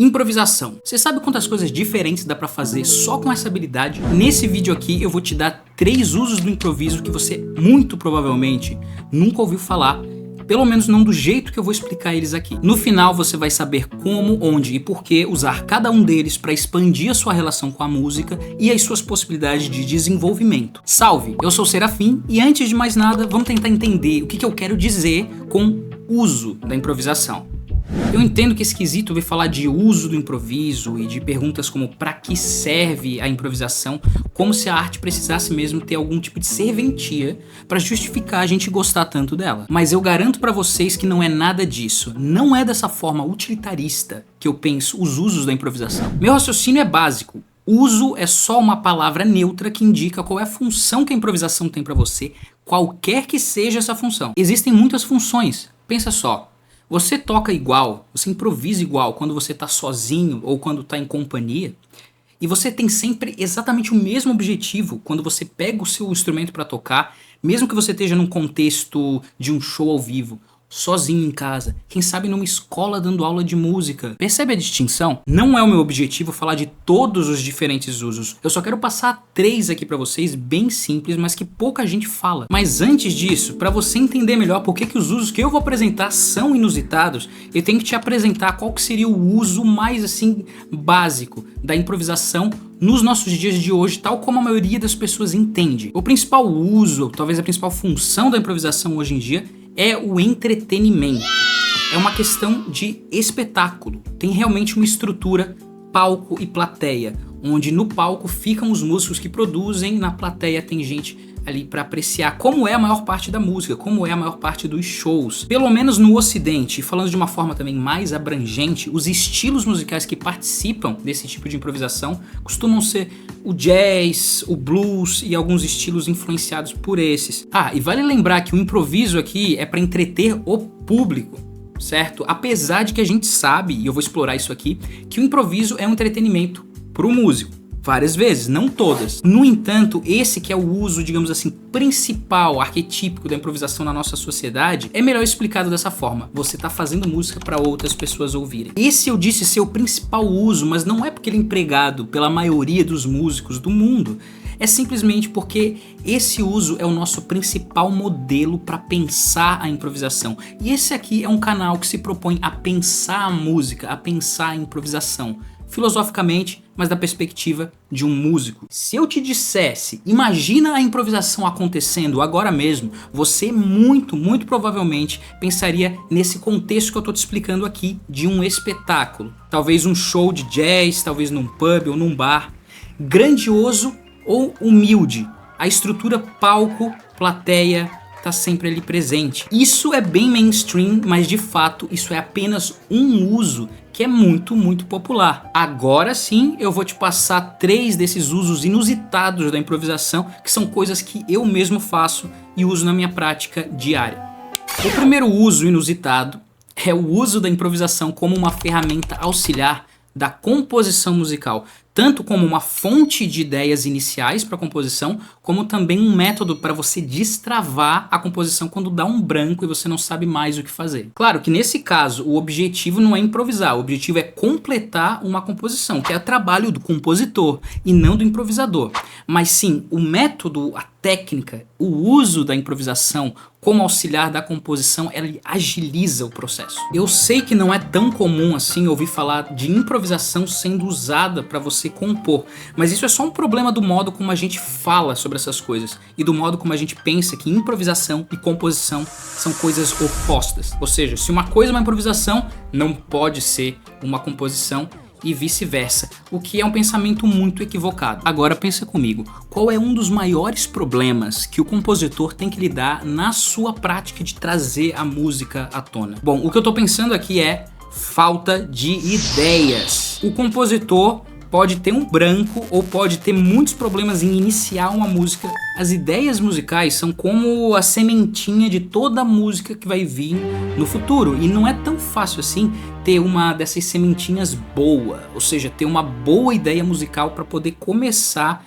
Improvisação. Você sabe quantas coisas diferentes dá pra fazer só com essa habilidade? Nesse vídeo aqui eu vou te dar 3 usos do improviso que você muito provavelmente nunca ouviu falar, pelo menos não do jeito que eu vou explicar eles aqui. No final você vai saber como, onde e por que usar cada um deles para expandir a sua relação com a música e as suas possibilidades de desenvolvimento. Salve, eu sou o Serafim e antes de mais nada vamos tentar entender o que eu quero dizer com uso da improvisação. Eu entendo que é esquisito ver falar de uso do improviso e de perguntas como para que serve a improvisação, como se a arte precisasse mesmo ter algum tipo de serventia para justificar a gente gostar tanto dela. Mas eu garanto para vocês que não é nada disso, não é dessa forma utilitarista que eu penso os usos da improvisação. Meu raciocínio é básico. Uso é só uma palavra neutra que indica qual é a função que a improvisação tem para você, qualquer que seja essa função. Existem muitas funções, pensa só. Você toca igual, você improvisa igual quando você está sozinho ou quando está em companhia, e você tem sempre exatamente o mesmo objetivo quando você pega o seu instrumento para tocar, mesmo que você esteja num contexto de um show ao vivo, sozinho em casa, quem sabe numa escola dando aula de música. Percebe a distinção? Não é o meu objetivo falar de todos os diferentes usos. Eu só quero passar 3 aqui pra vocês, bem simples, mas que pouca gente fala. Mas antes disso, pra você entender melhor por que os usos que eu vou apresentar são inusitados, eu tenho que te apresentar qual que seria o uso mais assim básico da improvisação nos nossos dias de hoje, tal como a maioria das pessoas entende. O principal uso, talvez a principal função da improvisação hoje em dia é o entretenimento. É uma questão de espetáculo. Tem realmente uma estrutura palco e plateia, onde no palco ficam os músicos que produzem, na plateia tem gente ali para apreciar, como é a maior parte da música, como é a maior parte dos shows. Pelo menos no Ocidente, falando de uma forma também mais abrangente, os estilos musicais que participam desse tipo de improvisação costumam ser o jazz, o blues e alguns estilos influenciados por esses. Ah, e vale lembrar que o improviso aqui é para entreter o público, certo? Apesar de que a gente sabe, e eu vou explorar isso aqui, que o improviso é um entretenimento para o músico. Várias vezes, não todas. No entanto, esse que é o uso, digamos assim, principal, arquetípico da improvisação na nossa sociedade, é melhor explicado dessa forma. Você está fazendo música para outras pessoas ouvirem. Esse eu disse ser o principal uso, mas não é porque ele é empregado pela maioria dos músicos do mundo. É simplesmente porque esse uso é o nosso principal modelo para pensar a improvisação. E esse aqui é um canal que se propõe a pensar a música, a pensar a improvisação. Filosoficamente, mas da perspectiva de um músico. Se eu te dissesse, imagina a improvisação acontecendo agora mesmo, você muito provavelmente pensaria nesse contexto que eu estou te explicando aqui, de um espetáculo. Talvez um show de jazz, talvez num pub ou num bar. Grandioso ou humilde, a estrutura palco, plateia, tá sempre ali presente. Isso é bem mainstream, mas de fato isso é apenas um uso que é muito popular. Agora sim eu vou te passar 3 desses usos inusitados da improvisação, que são coisas que eu mesmo faço e uso na minha prática diária. O primeiro uso inusitado é o uso da improvisação como uma ferramenta auxiliar da composição musical, tanto como uma fonte de ideias iniciais para a composição, como também um método para você destravar a composição quando dá um branco e você não sabe mais o que fazer. Claro que nesse caso o objetivo não é improvisar, o objetivo é completar uma composição, que é o trabalho do compositor e não do improvisador. Mas sim, o método, a técnica, o uso da improvisação como auxiliar da composição, ele agiliza o processo. Eu sei que não é tão comum assim ouvir falar de improvisação sendo usada para você compor, mas isso é só um problema do modo como a gente fala sobre essas coisas e do modo como a gente pensa que improvisação e composição são coisas opostas. Ou seja, se uma coisa é uma improvisação, não pode ser uma composição e vice-versa, o que é um pensamento muito equivocado. Agora pensa comigo, qual é um dos maiores problemas que o compositor tem que lidar na sua prática de trazer a música à tona? Bom, o que eu tô pensando aqui é falta de ideias. O compositor pode ter um branco ou pode ter muitos problemas em iniciar uma música. As ideias musicais são como a sementinha de toda a música que vai vir no futuro, e não é tão fácil assim ter uma dessas sementinhas boa, ou seja, ter uma boa ideia musical para poder começar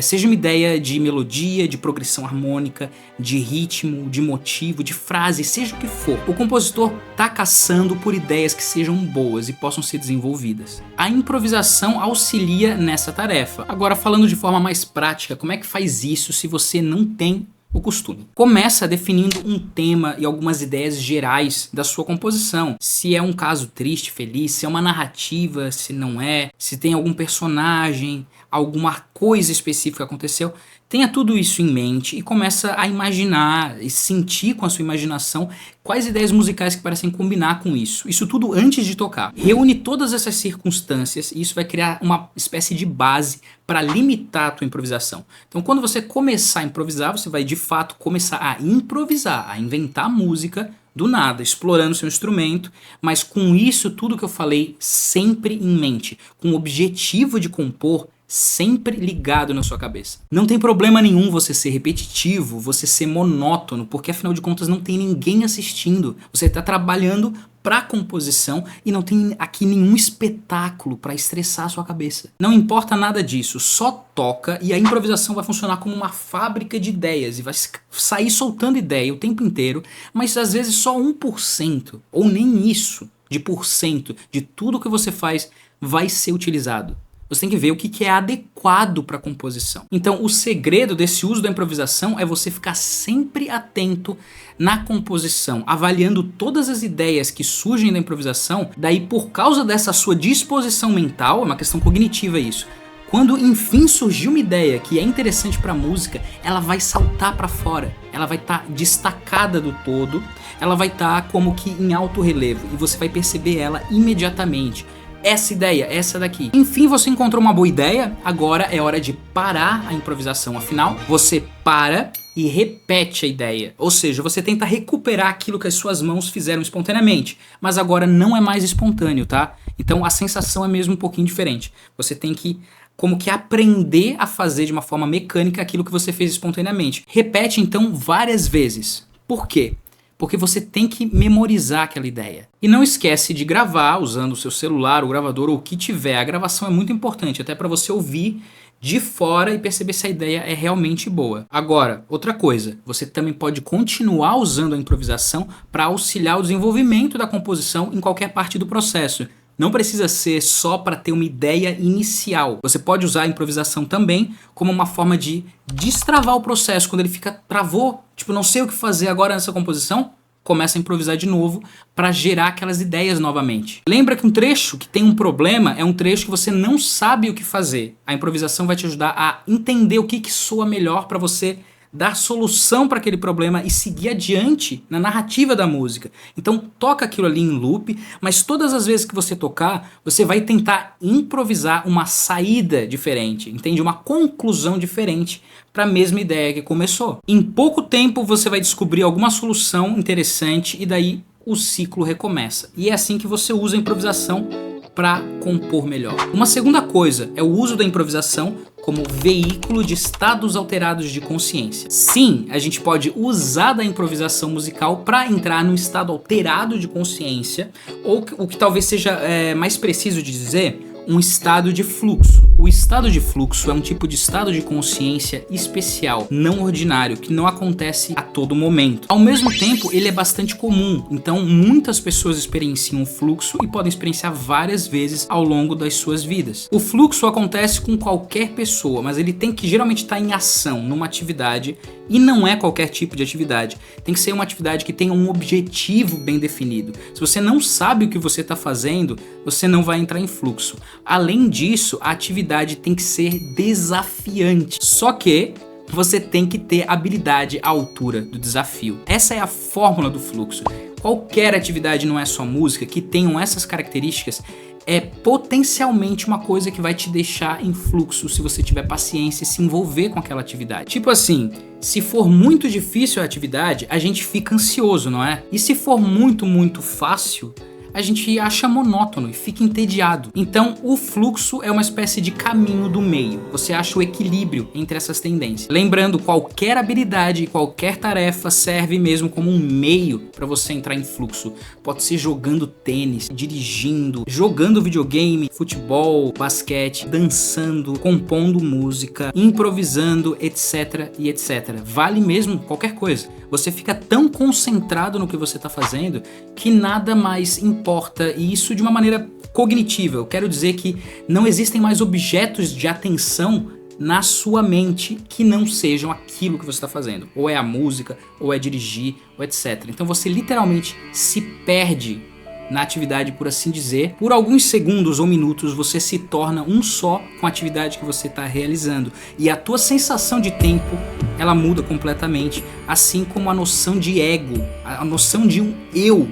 Seja uma ideia de melodia, de progressão harmônica, de ritmo, de motivo, de frase, seja o que for. O compositor tá caçando por ideias que sejam boas e possam ser desenvolvidas. A improvisação auxilia nessa tarefa. Agora, falando de forma mais prática, como é que faz isso se você não tem o costume? Começa definindo um tema e algumas ideias gerais da sua composição. Se é um caso triste, feliz, se é uma narrativa, se não é, se tem algum personagem, alguma coisa específica que aconteceu. Tenha tudo isso em mente e começa a imaginar e sentir com a sua imaginação quais ideias musicais que parecem combinar com isso. Isso tudo antes de tocar. Reúne todas essas circunstâncias e isso vai criar uma espécie de base para limitar a tua improvisação. Então, quando você começar a improvisar, você vai de fato começar a improvisar, a inventar música do nada, explorando seu instrumento, mas com isso tudo que eu falei sempre em mente, com o objetivo de compor sempre ligado na sua cabeça. Não tem problema nenhum você ser repetitivo, você ser monótono, porque afinal de contas não tem ninguém assistindo. Você está trabalhando para composição e não tem aqui nenhum espetáculo para estressar a sua cabeça. Não importa nada disso, só toca e a improvisação vai funcionar como uma fábrica de ideias e vai sair soltando ideia o tempo inteiro, mas às vezes só 1% ou nem isso de porcento de tudo que você faz vai ser utilizado. Você tem que ver o que é adequado para a composição. Então, o segredo desse uso da improvisação é você ficar sempre atento na composição, avaliando todas as ideias que surgem da improvisação. Daí, por causa dessa sua disposição mental, é uma questão cognitiva isso. Quando enfim surgir uma ideia que é interessante para a música, ela vai saltar para fora. Ela vai estar destacada do todo, ela vai estar como que em alto relevo e você vai perceber ela imediatamente. Essa ideia, essa daqui. Enfim, você encontrou uma boa ideia, agora é hora de parar a improvisação. Afinal, você para e repete a ideia. Ou seja, você tenta recuperar aquilo que as suas mãos fizeram espontaneamente. Mas agora não é mais espontâneo, tá? Então a sensação é mesmo um pouquinho diferente. Você tem que como que aprender a fazer de uma forma mecânica aquilo que você fez espontaneamente. Repete então várias vezes. Por quê? Porque você tem que memorizar aquela ideia. E não esquece de gravar usando o seu celular, o gravador ou o que tiver. A gravação é muito importante, até para você ouvir de fora e perceber se a ideia é realmente boa. Agora, outra coisa, você também pode continuar usando a improvisação para auxiliar o desenvolvimento da composição em qualquer parte do processo. Não precisa ser só para ter uma ideia inicial. Você pode usar a improvisação também como uma forma de destravar o processo. Quando ele fica travou, tipo, não sei o que fazer agora nessa composição, começa a improvisar de novo para gerar aquelas ideias novamente. Lembra que um trecho que tem um problema é um trecho que você não sabe o que fazer. A improvisação vai te ajudar a entender o que soa melhor para você dar solução para aquele problema e seguir adiante na narrativa da música. Então toca aquilo ali em loop, mas todas as vezes que você tocar, você vai tentar improvisar uma saída diferente, entende? Uma conclusão diferente para a mesma ideia que começou. Em pouco tempo você vai descobrir alguma solução interessante e daí o ciclo recomeça. E é assim que você usa a improvisação para compor melhor. Uma segunda coisa é o uso da improvisação como veículo de estados alterados de consciência. Sim, a gente pode usar da improvisação musical para entrar num estado alterado de consciência, ou o que talvez seja mais preciso de dizer, um estado de fluxo. O estado de fluxo é um tipo de estado de consciência especial, não ordinário, que não acontece a todo momento. Ao mesmo tempo, ele é bastante comum, então muitas pessoas experienciam o fluxo e podem experienciar várias vezes ao longo das suas vidas. O fluxo acontece com qualquer pessoa, mas ele tem que geralmente estar em ação, numa atividade, e não é qualquer tipo de atividade. Tem que ser uma atividade que tenha um objetivo bem definido. Se você não sabe o que você está fazendo, você não vai entrar em fluxo. Além disso, a atividade tem que ser desafiante. Só que você tem que ter habilidade à altura do desafio. Essa é a fórmula do fluxo. Qualquer atividade, não é só música, que tenham essas características, é potencialmente uma coisa que vai te deixar em fluxo se você tiver paciência e se envolver com aquela atividade. Tipo assim, se for muito difícil a atividade, a gente fica ansioso, não é? E se for muito fácil, a gente acha monótono e fica entediado. Então o fluxo é uma espécie de caminho do meio. Você acha o equilíbrio entre essas tendências. Lembrando, qualquer habilidade e qualquer tarefa serve mesmo como um meio para você entrar em fluxo. Pode ser jogando tênis, dirigindo, jogando videogame, futebol, basquete, dançando, compondo música, improvisando, etc e etc. Vale mesmo qualquer coisa. Você fica tão concentrado no que você está fazendo que nada mais importa, e isso de uma maneira cognitiva. Eu quero dizer que não existem mais objetos de atenção na sua mente que não sejam aquilo que você está fazendo. Ou é a música, ou é dirigir, ou etc. Então você literalmente se perde na atividade, por assim dizer. Por alguns segundos ou minutos você se torna um só com a atividade que você está realizando. E a tua sensação de tempo, ela muda completamente. Assim como a noção de ego, a noção de um eu,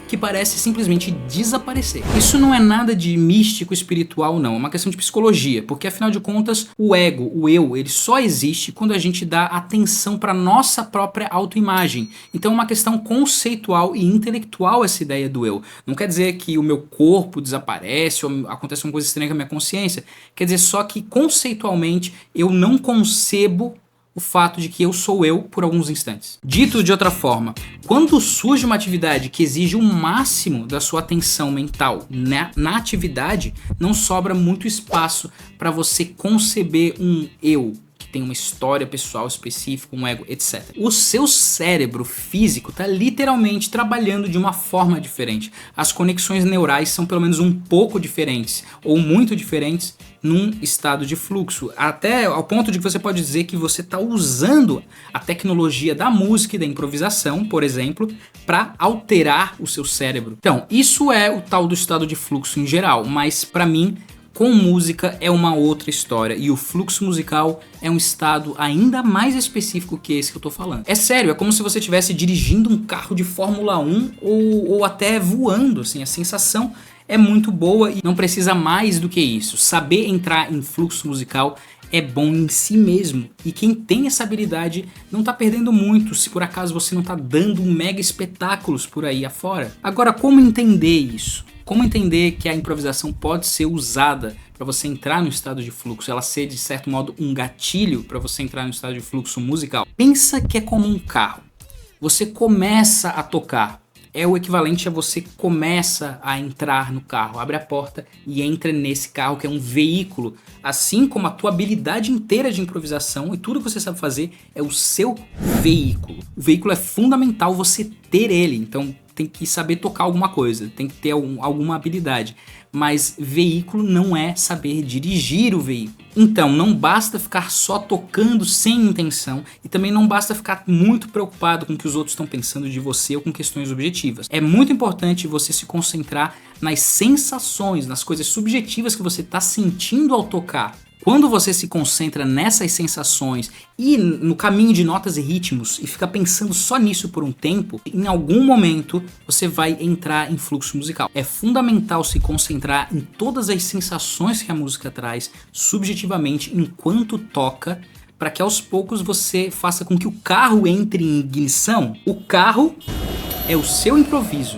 que parece simplesmente desaparecer. Isso não é nada de místico espiritual não, é uma questão de psicologia, porque afinal de contas o ego, o eu, ele só existe quando a gente dá atenção para nossa própria autoimagem. Então é uma questão conceitual e intelectual essa ideia do eu. Não quer dizer que o meu corpo desaparece ou acontece uma coisa estranha com a minha consciência, quer dizer só que conceitualmente eu não concebo o fato de que eu sou eu por alguns instantes. Dito de outra forma, quando surge uma atividade que exige o máximo da sua atenção mental na atividade, não sobra muito espaço para você conceber um eu que tem uma história pessoal específica, um ego, etc. O seu cérebro físico está literalmente trabalhando de uma forma diferente. As conexões neurais são pelo menos um pouco diferentes, ou muito diferentes, num estado de fluxo, até ao ponto de que você pode dizer que você está usando a tecnologia da música e da improvisação, por exemplo, para alterar o seu cérebro. Então, isso é o tal do estado de fluxo em geral, mas para mim, com música é uma outra história, e o fluxo musical é um estado ainda mais específico que esse que eu tô falando. É sério, é como se você estivesse dirigindo um carro de Fórmula 1 ou até voando, assim, a sensação é muito boa e não precisa mais do que isso. Saber entrar em fluxo musical é bom em si mesmo, e quem tem essa habilidade não tá perdendo muito se por acaso você não tá dando mega espetáculos por aí afora. Agora, como entender isso? Como entender que a improvisação pode ser usada para você entrar no estado de fluxo, ela ser de certo modo um gatilho para você entrar no estado de fluxo musical? Pensa que é como um carro. Você começa a tocar. É o equivalente a você começa a entrar no carro, abre a porta e entra nesse carro que é um veículo, assim como a tua habilidade inteira de improvisação e tudo que você sabe fazer é o seu veículo. O veículo é fundamental você ter ele, então tem que saber tocar alguma coisa, tem que ter alguma habilidade. Mas veículo não é saber dirigir o veículo. Então não basta ficar só tocando sem intenção, e também não basta ficar muito preocupado com o que os outros estão pensando de você ou com questões objetivas. É muito importante você se concentrar nas sensações, nas coisas subjetivas que você está sentindo ao tocar. Quando você se concentra nessas sensações e no caminho de notas e ritmos e fica pensando só nisso por um tempo, em algum momento você vai entrar em fluxo musical. É fundamental se concentrar em todas as sensações que a música traz subjetivamente enquanto toca, para que aos poucos você faça com que o carro entre em ignição. O carro é o seu improviso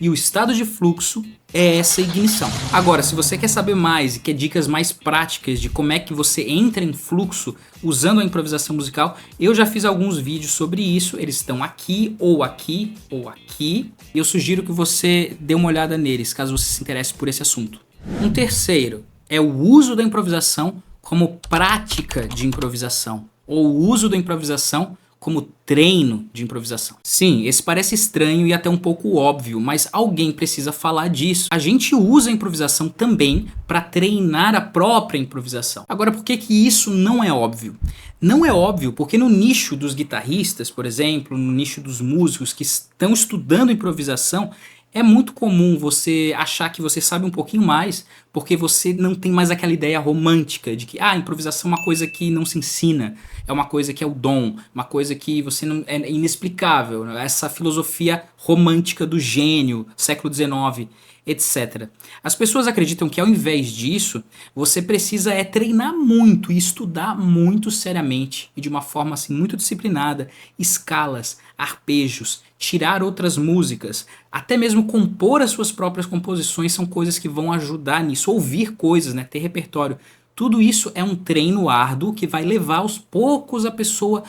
e o estado de fluxo é essa ignição. Agora, se você quer saber mais e quer dicas mais práticas de como é que você entra em fluxo usando a improvisação musical, eu já fiz alguns vídeos sobre isso, eles estão aqui, ou aqui, ou aqui. Eu sugiro que você dê uma olhada neles, caso você se interesse por esse assunto. Um terceiro é o uso da improvisação como prática de improvisação, ou o uso da improvisação como treino de improvisação. Sim, esse parece estranho e até um pouco óbvio, mas alguém precisa falar disso. A gente usa a improvisação também para treinar a própria improvisação. Agora, por que isso não é óbvio? Não é óbvio porque no nicho dos guitarristas, por exemplo, no nicho dos músicos que estão estudando improvisação, é muito comum você achar que você sabe um pouquinho mais porque você não tem mais aquela ideia romântica de que improvisação é uma coisa que não se ensina, é uma coisa que é o dom, uma coisa que você não é inexplicável. Essa filosofia romântica do gênio, século XIX, etc. As pessoas acreditam que ao invés disso, você precisa treinar muito e estudar muito seriamente e de uma forma assim muito disciplinada, escalas, arpejos, tirar outras músicas, até mesmo compor as suas próprias composições são coisas que vão ajudar nisso, ouvir coisas, né, ter repertório. Tudo isso é um treino árduo que vai levar aos poucos a pessoa,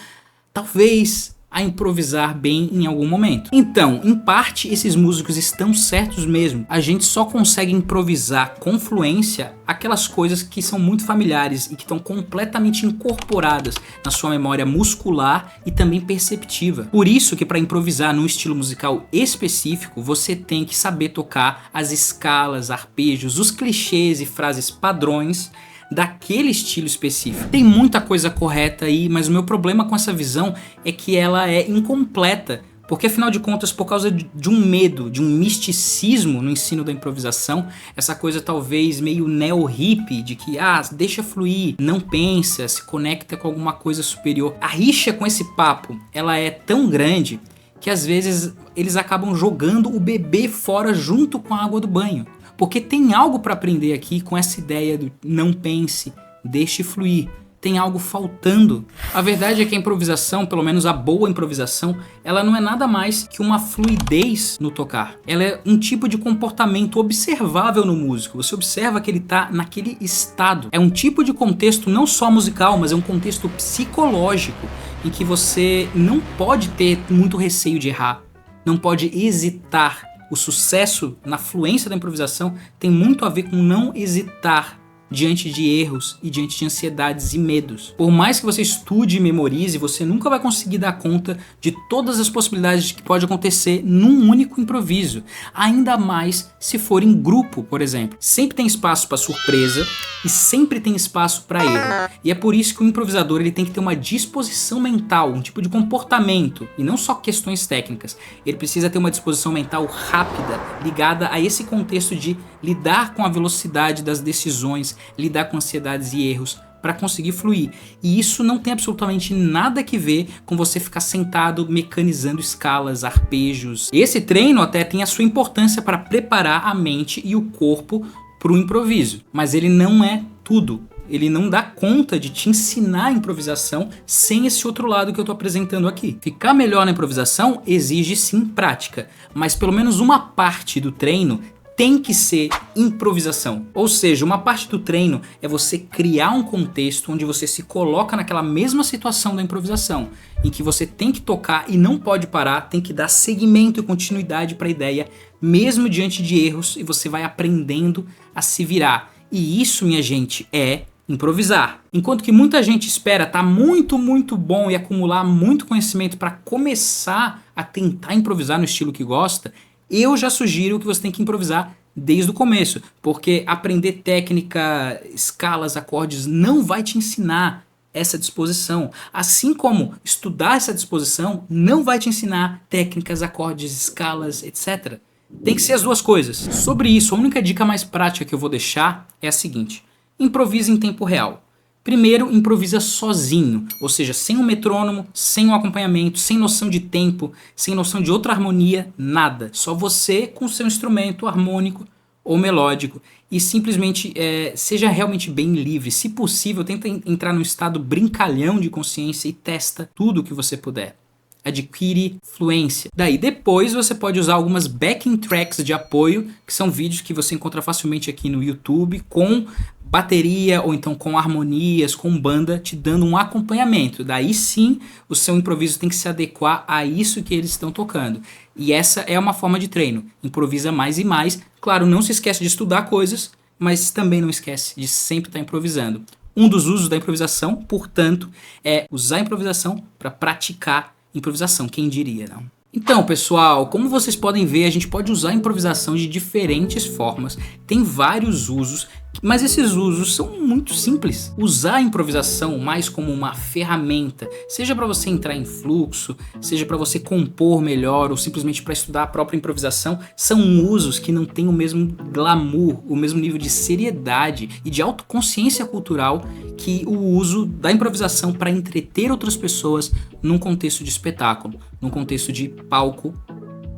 talvez, a improvisar bem em algum momento. Então, em parte, esses músicos estão certos mesmo. A gente só consegue improvisar com fluência aquelas coisas que são muito familiares e que estão completamente incorporadas na sua memória muscular e também perceptiva. Por isso que para improvisar num estilo musical específico, você tem que saber tocar as escalas, arpejos, os clichês e frases padrões daquele estilo específico. Tem muita coisa correta aí, mas o meu problema com essa visão é que ela é incompleta, porque afinal de contas, por causa de um medo, de um misticismo no ensino da improvisação, essa coisa talvez meio neo-hippie, de que deixa fluir, não pensa, se conecta com alguma coisa superior. A rixa com esse papo, ela é tão grande que às vezes eles acabam jogando o bebê fora junto com a água do banho. Porque tem algo para aprender aqui com essa ideia do não pense, deixe fluir. Tem algo faltando. A verdade é que a improvisação, pelo menos a boa improvisação, ela não é nada mais que uma fluidez no tocar. Ela é um tipo de comportamento observável no músico. Você observa que ele está naquele estado. É um tipo de contexto não só musical, mas é um contexto psicológico em que você não pode ter muito receio de errar, não pode hesitar. O sucesso na fluência da improvisação tem muito a ver com não hesitar diante de erros e diante de ansiedades e medos. Por mais que você estude e memorize, você nunca vai conseguir dar conta de todas as possibilidades que pode acontecer num único improviso, ainda mais se for em grupo, por exemplo. Sempre tem espaço para surpresa e sempre tem espaço para erro. E é por isso que o improvisador ele tem que ter uma disposição mental, um tipo de comportamento, e não só questões técnicas. Ele precisa ter uma disposição mental rápida, ligada a esse contexto de lidar com a velocidade das decisões, lidar com ansiedades e erros para conseguir fluir. E isso não tem absolutamente nada que ver com você ficar sentado mecanizando escalas, arpejos. Esse treino até tem a sua importância para preparar a mente e o corpo para o improviso, mas ele não é tudo. Ele não dá conta de te ensinar a improvisação sem esse outro lado que eu estou apresentando aqui. Ficar melhor na improvisação exige sim prática, mas pelo menos uma parte do treino tem que ser improvisação. Ou seja, uma parte do treino é você criar um contexto onde você se coloca naquela mesma situação da improvisação, em que você tem que tocar e não pode parar, tem que dar seguimento e continuidade para a ideia, mesmo diante de erros, e você vai aprendendo a se virar. E isso, minha gente, é improvisar. Enquanto que muita gente espera estar muito bom e acumular muito conhecimento para começar a tentar improvisar no estilo que gosta, eu já sugiro que você tem que improvisar desde o começo, porque aprender técnica, escalas, acordes não vai te ensinar essa disposição, assim como estudar essa disposição não vai te ensinar técnicas, acordes, escalas, etc. Tem que ser as duas coisas. Sobre isso, a única dica mais prática que eu vou deixar é a seguinte: improvise em tempo real. Primeiro, improvisa sozinho, ou seja, sem um metrônomo, sem um acompanhamento, sem noção de tempo, sem noção de outra harmonia, nada. Só você com o seu instrumento harmônico ou melódico e simplesmente seja realmente bem livre. Se possível, tenta entrar num estado brincalhão de consciência e testa tudo o que você puder. Adquire fluência. Daí depois você pode usar algumas backing tracks de apoio, que são vídeos que você encontra facilmente aqui no YouTube, com bateria ou então com harmonias, com banda, te dando um acompanhamento. Daí sim, o seu improviso tem que se adequar a isso que eles estão tocando. E essa é uma forma de treino. Improvisa mais e mais. Claro, não se esquece de estudar coisas, mas também não esquece de sempre estar improvisando. Um dos usos da improvisação, portanto, é usar a improvisação para praticar improvisação. Quem diria, não? Então, pessoal, como vocês podem ver, a gente pode usar a improvisação de diferentes formas. Tem vários usos, mas esses usos são muito simples. Usar a improvisação mais como uma ferramenta, seja para você entrar em fluxo, seja para você compor melhor ou simplesmente para estudar a própria improvisação, são usos que não têm o mesmo glamour, o mesmo nível de seriedade e de autoconsciência cultural que o uso da improvisação para entreter outras pessoas num contexto de espetáculo, num contexto de palco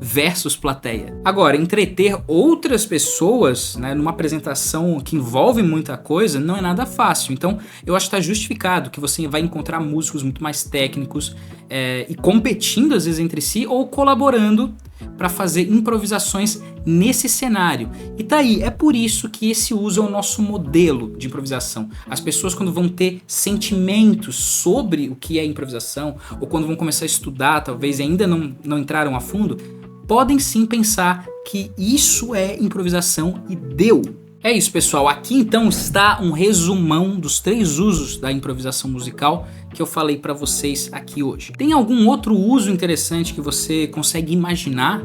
versus plateia. Agora, entreter outras pessoas, né, numa apresentação que envolve muita coisa não é nada fácil. Então, eu acho que está justificado que você vai encontrar músicos muito mais técnicos e competindo às vezes entre si ou colaborando para fazer improvisações nesse cenário. E tá aí, é por isso que esse uso é o nosso modelo de improvisação. As pessoas, quando vão ter sentimentos sobre o que é improvisação, ou quando vão começar a estudar, talvez ainda não entraram a fundo, podem sim pensar que isso é improvisação e deu. É isso, pessoal. Aqui então está um resumão dos 3 usos da improvisação musical que eu falei para vocês aqui hoje. Tem algum outro uso interessante que você consegue imaginar?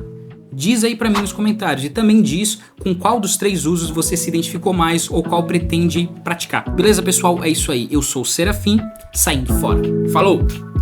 Diz aí para mim nos comentários e também diz com qual dos 3 usos você se identificou mais ou qual pretende praticar. Beleza, pessoal? É isso aí. Eu sou o Serafim, saindo fora. Falou!